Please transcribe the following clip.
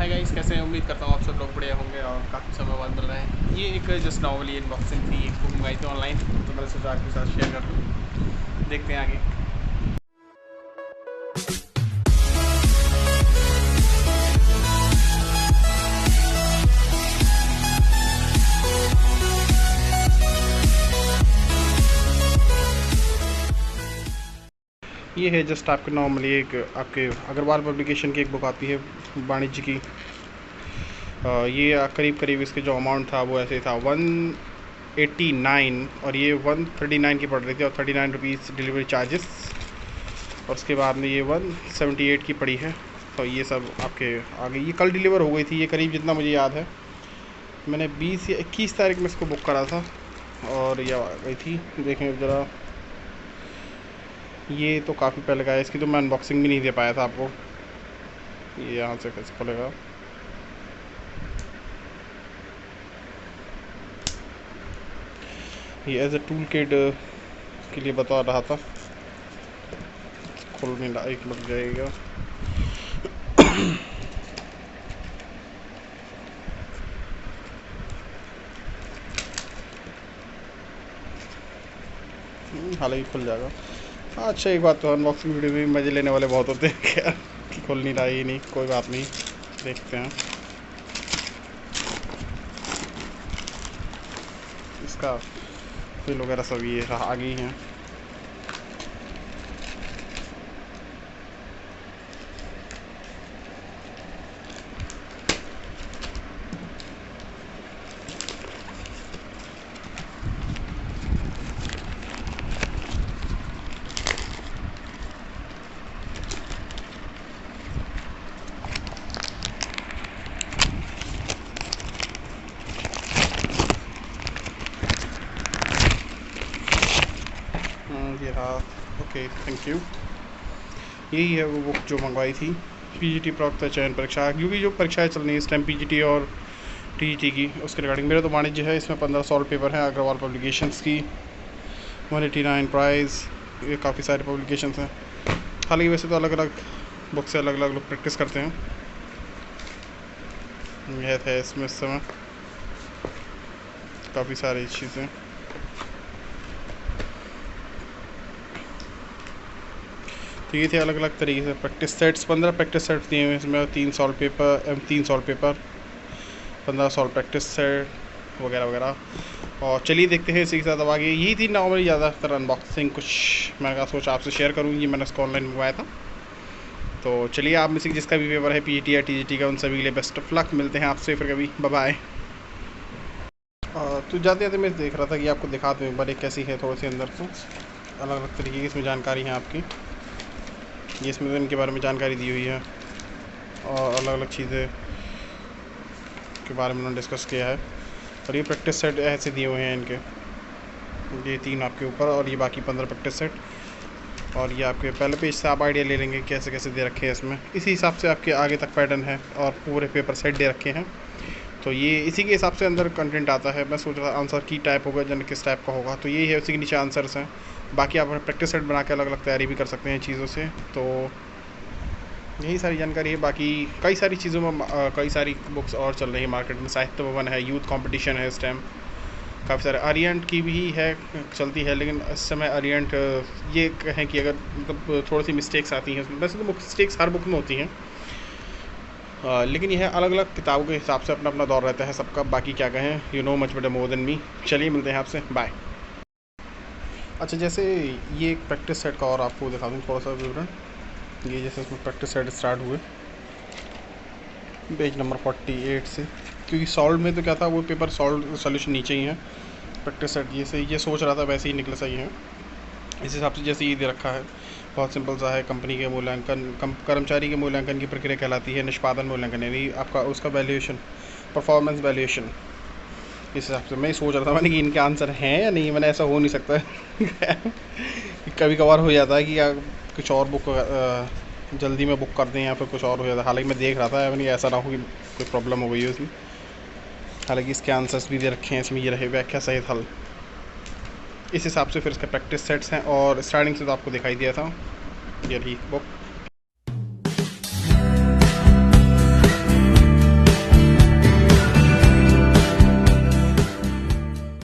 Hi guys, कैसे हैं? उम्मीद करता हूँ आप सब लोग बढ़िया होंगे और काफ़ी समय बाद मिल रहे हैं। ये एक जस्ट नॉर्मली अनबॉक्सिंग थी, एक बुक मंगाई थी ऑनलाइन, तो मैंने सोचा आपके साथ शेयर कर लूँ। देखते हैं आगे। ये है जस्ट आपके नॉर्मली एक आपके अग्रवाल पब्लिकेशन की एक बुक आती है वाणिज्य की। ये करीब करीब इसके जो अमाउंट था वो ऐसे था 189 और ये 139 की पड़ रही थी और 39 रुपीज़ डिलीवरी चार्जेस, और उसके बाद में ये 178 की पड़ी है। तो ये सब आपके आगे ये कल डिलीवर हो गई थी, ये करीब जितना मुझे याद है मैंने 20 या 21 तारीख में इसको बुक करा था और ये आ गई थी। देखें ज़रा, ये तो काफ़ी पहले का है, इसकी तो मैं अनबॉक्सिंग भी नहीं दे पाया था आपको। ये यहाँ से कैसे खुलेगा? ये एज ए टूल किट के लिए बता रहा था, खोलने एक लग जाएगा। हालांकि खुल जाएगा। अच्छा, एक बात तो अनबॉक्सिंग वीडियो में मज़े लेने वाले बहुत होते हैं क्या कि खुल नहीं रहा ही नहीं, कोई बात नहीं, देखते हैं। इसका फिल वगैरह सब ये आ गई हैं। ये रहा। Okay, thank you. यही है वो बुक जो मंगवाई थी, पीजीटी प्रवक्ता चयन परीक्षा, क्योंकि जो परीक्षाएं चल रही हैं इस टाइम पीजीटी और टीजीटी की, उसके रिगार्डिंग। मेरा तो वाणिज्य है, इसमें 15 सॉल्व पेपर हैं अग्रवाल पब्लिकेशंस की, 189 प्राइज़। ये काफ़ी सारे पब्लिकेशंस हैं। हालांकि वैसे तो अलग अलग बुक से अलग अलग लोग प्रैक्टिस करते हैं। यह थे इसमें इस समय काफ़ी सारी चीज़ें। तो ये थे अलग अलग तरीके से प्रैक्टिस सेट्स, 15 प्रैक्टिस सेट्स दिए हुए इसमें, 3 solve paper, 15 solve practice set वगैरह वगैरह। और चलिए देखते हैं इसी के साथ अब आगे। यही थी नॉर्मली ज़्यादातर अनबॉक्सिंग, कुछ मैंने कहा सोचा आपसे शेयर करूँ। ये मैंने इसको ऑनलाइन मंगवाया था। तो चलिए, आप में से जिसका भी पेपर है पीजीटी या टीजीटी का, उन सभी के लिए बेस्ट ऑफ लक। मिलते हैं आपसे फिर कभी, बाय बाय। तो जाते जाते मैं देख रहा था कि आपको दिखा दूँ एक बार कैसी है थोड़ी सी अंदर से। अलग अलग तरीके की इसमें जानकारी है आपकी, ये इसमें इनके बारे में जानकारी दी हुई है और अलग अलग चीज़ें के बारे में उन्होंने डिस्कस किया है। और ये प्रैक्टिस सेट ऐसे दिए हुए हैं इनके, ये 3 आपके ऊपर और ये बाकी 15 प्रैक्टिस सेट। और ये आपके पहले पेज से आप आइडिया ले लेंगे कैसे कैसे दे रखे हैं इसमें, इसी हिसाब से आपके आगे तक पैटर्न है और पूरे पेपर सेट दे रखे हैं। तो ये इसी के हिसाब से अंदर कंटेंट आता है। मैं सोच रहा था आंसर की टाइप होगा, जन किस टाइप का होगा, तो यही है, उसी के नीचे आंसर्स हैं। बाकी आप प्रैक्टिस सेट बना के अलग अलग तैयारी भी कर सकते हैं चीज़ों से। तो यही सारी जानकारी है। बाकी कई सारी चीज़ों में कई सारी बुक्स और चल रही है मार्केट में। साहित्य भवन है, यूथ कंपटीशन है इस टाइम, काफ़ी सारे आर्यंट की भी है, चलती है। लेकिन इस समय आर्यंट ये कहें कि अगर मतलब थोड़ी सी मिस्टेक्स आती हैं, वैसे तो मिस्टेक्स हर बुक में होती हैं, लेकिन यह अलग अलग किताबों के हिसाब से अपना अपना दौर रहता है सबका। बाकी क्या कहें, you know much better more than me. चलिए मिलते हैं आपसे, बाय। अच्छा, जैसे ये एक प्रैक्टिस सेट का और आपको दिखा दूँ थोड़ा सा विवरण। ये जैसे इसमें प्रैक्टिस सेट स्टार्ट हुए पेज नंबर 48 से, क्योंकि सॉल्व में तो क्या था, वो पेपर सॉल्व सोल्यूशन नीचे ही है। प्रैक्टिस सेट ये सोच रहा था वैसे ही निकले सही है इस हिसाब से जैसे ये दे रखा है। बहुत सिंपल सा है। कंपनी के मूल्यांकन, कर्मचारी के मूल्यांकन की प्रक्रिया कहलाती है निष्पादन मूल्यांकन, यानी आपका उसका वैल्यूएशन, परफॉर्मेंस वैल्यूएशन। इस हिसाब से मैं सोच रहा था मैंने कि इनके आंसर हैं या नहीं, मैंने ऐसा हो नहीं सकता कभी कभार हो जाता है कि कुछ और बुक जल्दी में बुक कर दें या फिर कुछ और हो जाता है। हालांकि मैं देख रहा था मैंने ऐसा ना हो कि कोई प्रॉब्लम हो गई है उसमें। हालांकि इसके आंसर्स भी दे रखे हैं इसमें, ये रहे व्याख्या सहित हल। इस हिसाब से फिर इसके प्रैक्टिस सेट्स हैं। और स्टार्टिंग से तो आपको दिखाई दिया था, ये रही बुक।